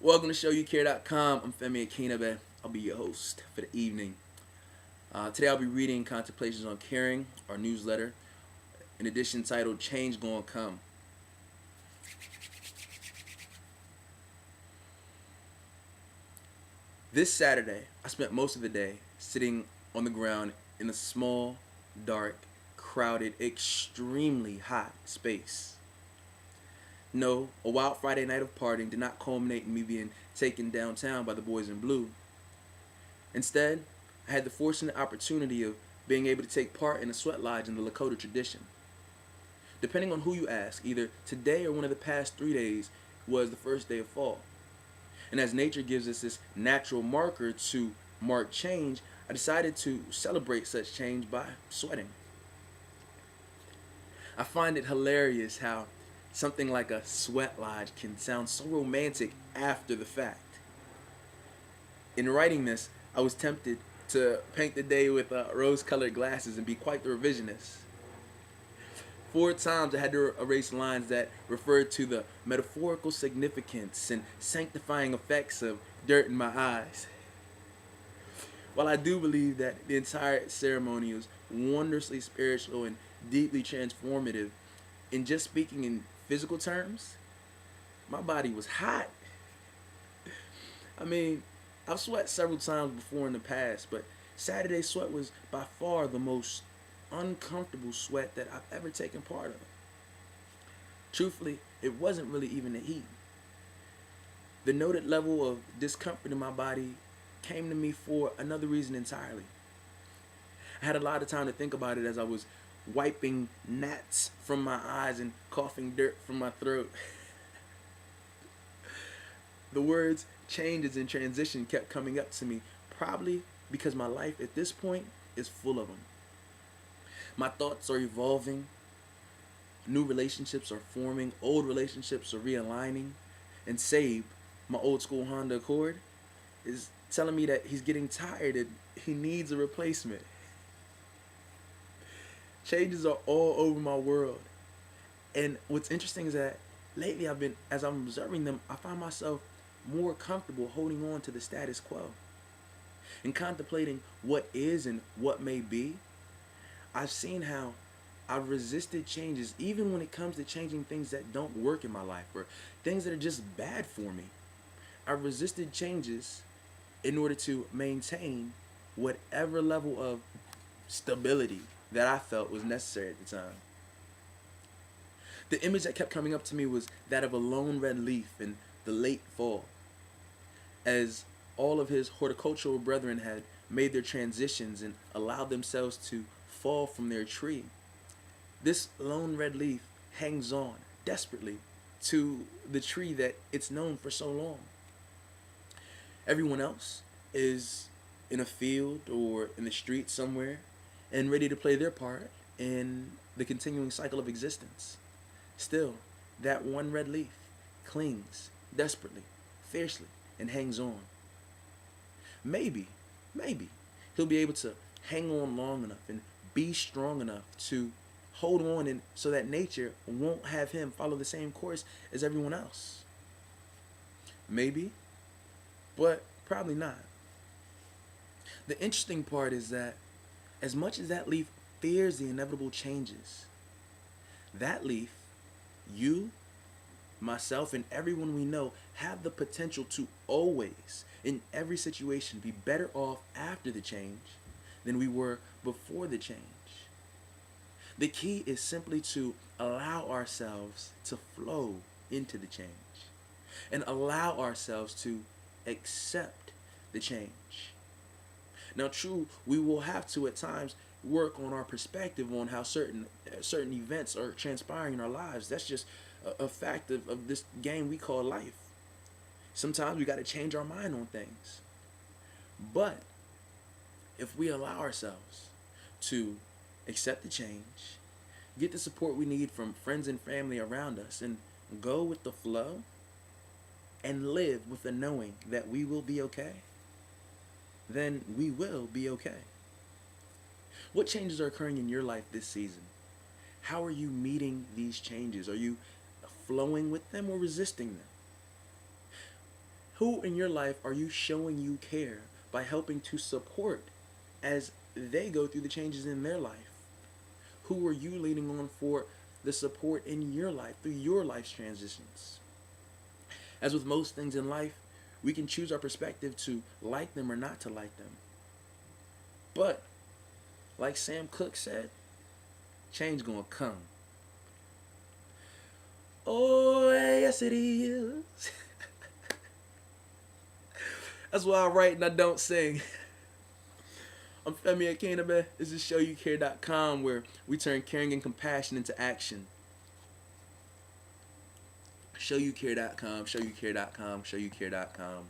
Welcome to Show U Kare.com. I'm Femi Akinnagbe. I'll be your host for the evening. Today I'll be reading Contemplations on Caring, our newsletter, an edition titled Change Goin Come. This Saturday, I spent most of the day sitting on the ground in a small, dark, crowded, extremely hot space. No, a wild Friday night of partying did not culminate in me being taken downtown by the boys in blue. Instead, I had the fortunate opportunity of being able to take part in a sweat lodge in the Lakota tradition. Depending on who you ask, either today or one of the past 3 days was the first day of fall. And as nature gives us this natural marker to mark change, I decided to celebrate such change by sweating. I find it hilarious how something like a sweat lodge can sound so romantic after the fact. In writing this, I was tempted to paint the day with rose-colored glasses and be quite the revisionist. 4 times I had to erase lines that referred to the metaphorical significance and sanctifying effects of dirt in my eyes. While I do believe that the entire ceremony was wondrously spiritual and deeply transformative, in just speaking in physical terms, my body was hot. I mean, I've sweat several times before in the past, but Saturday sweat was by far the most uncomfortable sweat that I've ever taken part of. Truthfully, it wasn't really even the heat. The noted level of discomfort in my body came to me for another reason entirely. I had a lot of time to think about it as I was wiping gnats from my eyes and coughing dirt from my throat. The words changes and transition kept coming up to me, probably because my life at this point is full of them. My thoughts are evolving, new relationships are forming, old relationships are realigning, and Sabe, my old school Honda Accord, is telling me that he's getting tired and he needs a replacement. Changes are all over my world. And what's interesting is that lately as I'm observing them, I find myself more comfortable holding on to the status quo. In contemplating what is and what may be, I've seen how I've resisted changes even when it comes to changing things that don't work in my life or things that are just bad for me. I've resisted changes in order to maintain whatever level of stability that I felt was necessary at the time. The image that kept coming up to me was that of a lone red leaf in the late fall, as all of his horticultural brethren had made their transitions and allowed themselves to fall from their tree. This lone red leaf hangs on desperately to the tree that it's known for so long. Everyone else is in a field or in the street somewhere and ready to play their part in the continuing cycle of existence. Still, that one red leaf clings desperately, fiercely, and hangs on. Maybe, he'll be able to hang on long enough and be strong enough to hold on and so that nature won't have him follow the same course as everyone else. Maybe, but probably not. The interesting part is that as much as that leaf fears the inevitable changes, that leaf, you, myself, and everyone we know have the potential to always, in every situation, be better off after the change than we were before the change. The key is simply to allow ourselves to flow into the change and allow ourselves to accept the change. Now, true, we will have to at times work on our perspective on how certain events are transpiring in our lives. That's just a fact of this game we call life. Sometimes we got to change our mind on things. But if we allow ourselves to accept the change, get the support we need from friends and family around us, and go with the flow and live with the knowing that we will be okay, then we will be okay. What changes are occurring in your life this season? How are you meeting these changes? Are you flowing with them or resisting them? Who in your life are you showing you care by helping to support as they go through the changes in their life? Who are you leaning on for the support in your life through your life's transitions? As with most things in life, we can choose our perspective to like them or not to like them. But, like Sam Cooke said, change gonna come. Oh, yes it is. That's why I write and I don't sing. I'm Femi Akinnagbe. This is ShowUKare.com, where we turn caring and compassion into action. ShowUKare.com, ShowUKare.com, ShowUKare.com.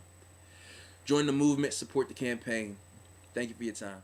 Join the movement, support the campaign. Thank you for your time.